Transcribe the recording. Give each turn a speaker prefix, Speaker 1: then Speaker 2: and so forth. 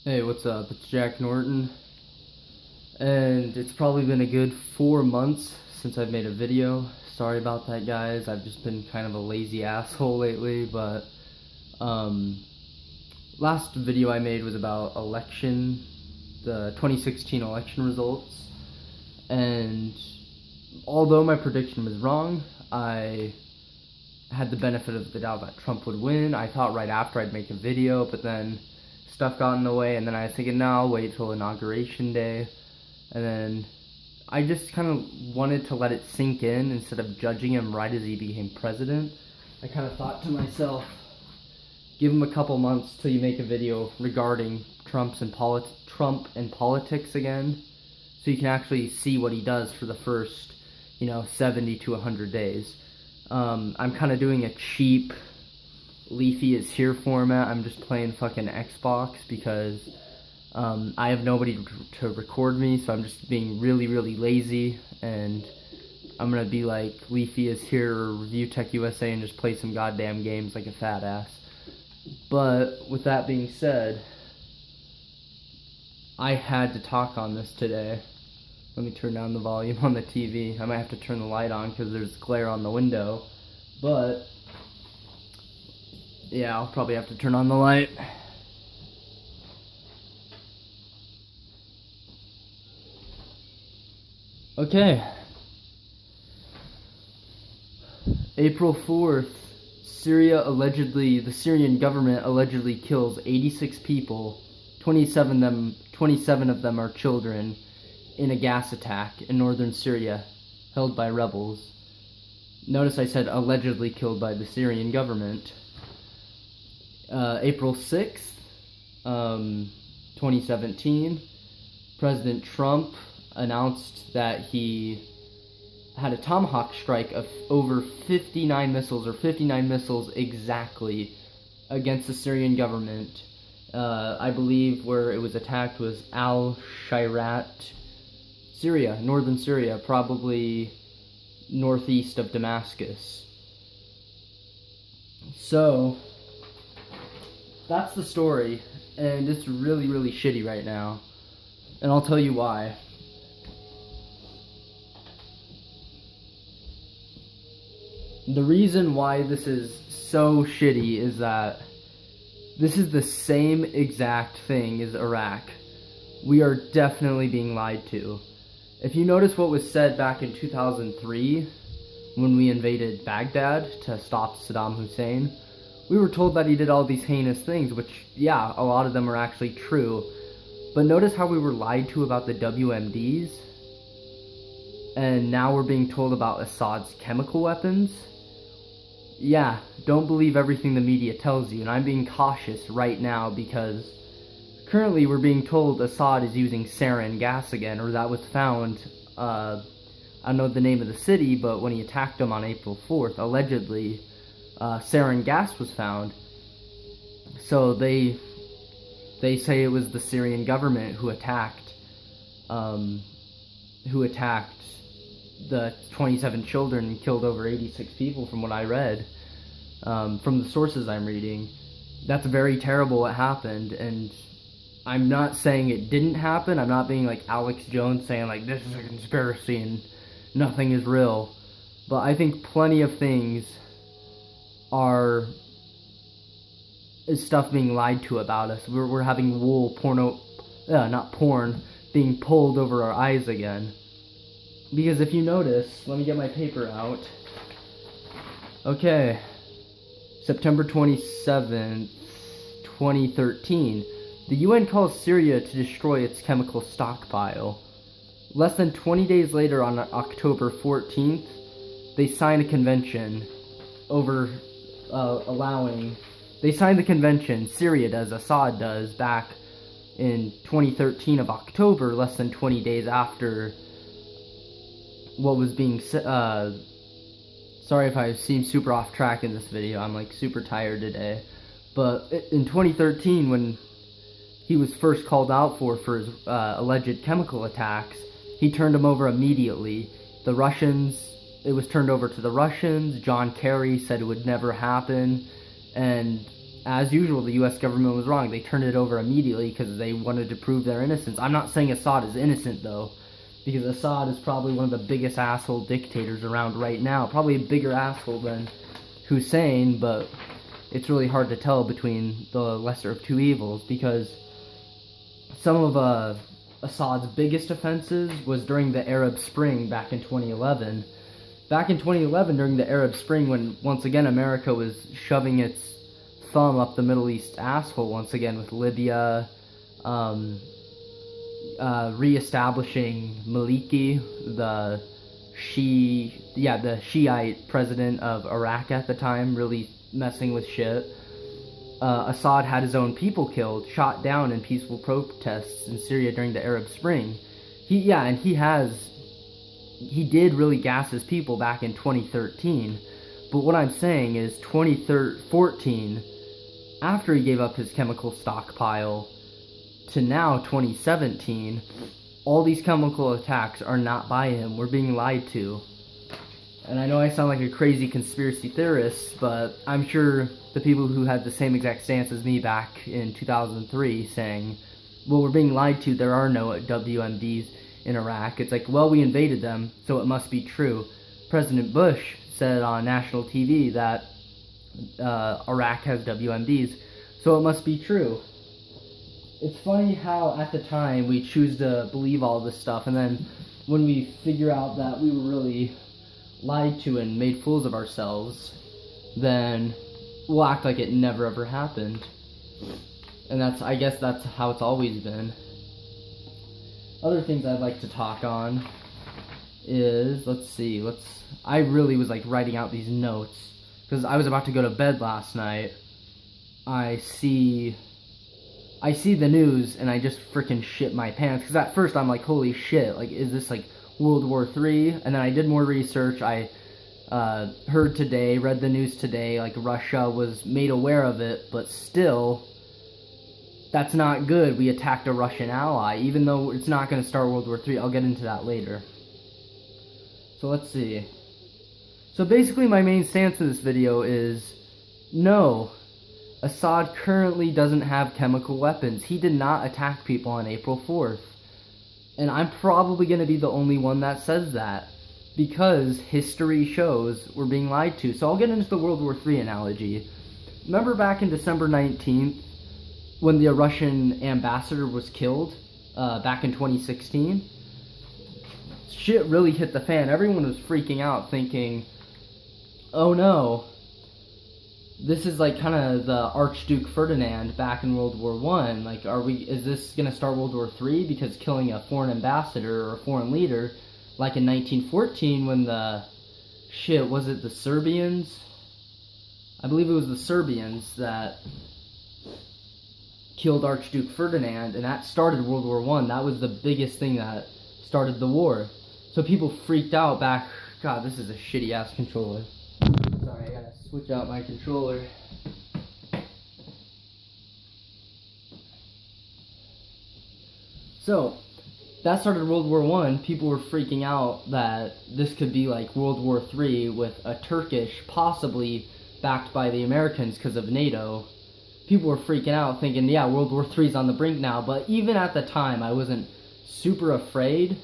Speaker 1: Hey, what's up? It's Jack Norton, and it's probably been a good 4 months since I've made a video. Sorry about that, guys. I've just been kind of a lazy asshole lately, but um, last video I made was about the 2016 election results, and although my prediction was wrong, I had the benefit of the doubt that Trump would win. I thought right after I'd make a video, but then stuff got in the way, and then I was thinking, no, I'll wait till Inauguration Day, and then I just kind of wanted to let it sink in instead of judging him right as he became president. I kind of thought to myself, give him a couple months till you make a video regarding Trump and politics again, so you can actually see what he does for the first, 70 to 100 days. I'm kind of doing a cheap Leafy is here format. I'm just playing fucking Xbox because I have nobody to record me, so I'm just being really, really lazy, and I'm gonna be like Leafy is here or Review Tech USA and just play some goddamn games like a fat ass. But with that being said, I had to talk on this today. Let me turn down the volume on the TV. I might have to turn the light on because there's glare on the window, but yeah, I'll probably have to turn on the light. Okay. April 4th, the Syrian government allegedly kills 86 people, 27 of them are children, in a gas attack in northern Syria, held by rebels. Notice I said allegedly killed by the Syrian government. April 6th, 2017, President Trump announced that he had a Tomahawk strike of over 59 missiles exactly against the Syrian government. I believe where it was attacked was al-Shirat, Syria, northern Syria, probably northeast of Damascus. So that's the story, and it's really, really shitty right now, and I'll tell you why. The reason why this is so shitty is that this is the same exact thing as Iraq. We are definitely being lied to. If you notice what was said back in 2003, when we invaded Baghdad to stop Saddam Hussein, we were told that he did all these heinous things, which, yeah, a lot of them are actually true. But notice how we were lied to about the WMDs, and now we're being told about Assad's chemical weapons. Yeah, don't believe everything the media tells you, and I'm being cautious right now because currently we're being told Assad is using sarin gas again, or that was found, I don't know the name of the city, but when he attacked them on April 4th, allegedly, sarin gas was found. So they say it was the Syrian government who attacked the 27 children and killed over 86 people, from what I read, from the sources I'm reading. That's very terrible what happened, and I'm not saying it didn't happen. I'm not being like Alex Jones saying like this is a conspiracy and nothing is real. But I think plenty of things is stuff being lied to about us. We're having not porn, being pulled over our eyes again. Because if you notice, let me get my paper out. Okay, September 27th, 2013. The UN calls Syria to destroy its chemical stockpile. Less than 20 days later, on October 14th, they signed a convention Syria does, Assad does, back in 2013 of October, less than 20 days after what was being sorry if I seem super off track in this video, I'm like super tired today. But in 2013, when he was first called out for his alleged chemical attacks, he turned him over immediately. It was turned over to the Russians. John Kerry said it would never happen, and as usual, the U.S. government was wrong. They turned it over immediately because they wanted to prove their innocence. I'm not saying Assad is innocent, though, because Assad is probably one of the biggest asshole dictators around right now. Probably a bigger asshole than Hussein, but it's really hard to tell between the lesser of two evils, because some of Assad's biggest offenses was during the Arab Spring back in 2011. Back in 2011, during the Arab Spring, when once again America was shoving its thumb up the Middle East asshole once again with Libya, re-establishing Maliki, the Shiite president of Iraq at the time, really messing with shit. Assad had his own people killed, shot down in peaceful protests in Syria during the Arab Spring. He did really gas his people back in 2013. But what I'm saying is 2014, after he gave up his chemical stockpile, to now 2017, all these chemical attacks are not by him. We're being lied to. And I know I sound like a crazy conspiracy theorist, but I'm sure the people who had the same exact stance as me back in 2003 saying, well, we're being lied to, there are no WMDs in Iraq. It's like, well, we invaded them, so it must be true. President Bush said on national TV that Iraq has WMDs, so it must be true. It's funny how at the time we choose to believe all this stuff, and then when we figure out that we were really lied to and made fools of ourselves, then we'll act like it never ever happened. And I guess that's how it's always been. Other things I'd like to talk on is, I really was like writing out these notes because I was about to go to bed last night. I see the news and I just freaking shit my pants, because at first I'm like, holy shit, like, is this like World War III? And then I did more research. I read the news today, like Russia was made aware of it, but still, that's not good. We attacked a Russian ally, even though it's not going to start World War III. I'll get into that later. So let's see. So basically my main stance in this video is, no, Assad currently doesn't have chemical weapons. He did not attack people on April 4th. And I'm probably going to be the only one that says that, because history shows we're being lied to. So I'll get into the World War III analogy. Remember back in December 19th, when the Russian ambassador was killed, back in 2016? Shit really hit the fan. Everyone was freaking out, thinking, oh no, this is like kind of the Archduke Ferdinand back in World War I. Like, is this going to start World War III because killing a foreign ambassador or a foreign leader, like in 1914 when was it the Serbians? I believe it was the Serbians that killed Archduke Ferdinand, and that started World War I. That was the biggest thing that started the war. So people freaked out back. God, this is a shitty ass controller. Sorry, I gotta switch out my controller. So, that started World War I. People were freaking out that this could be like World War III with a Turkish, possibly backed by the Americans because of NATO. People were freaking out thinking, yeah, World War III's on the brink now. But even at the time, I wasn't super afraid,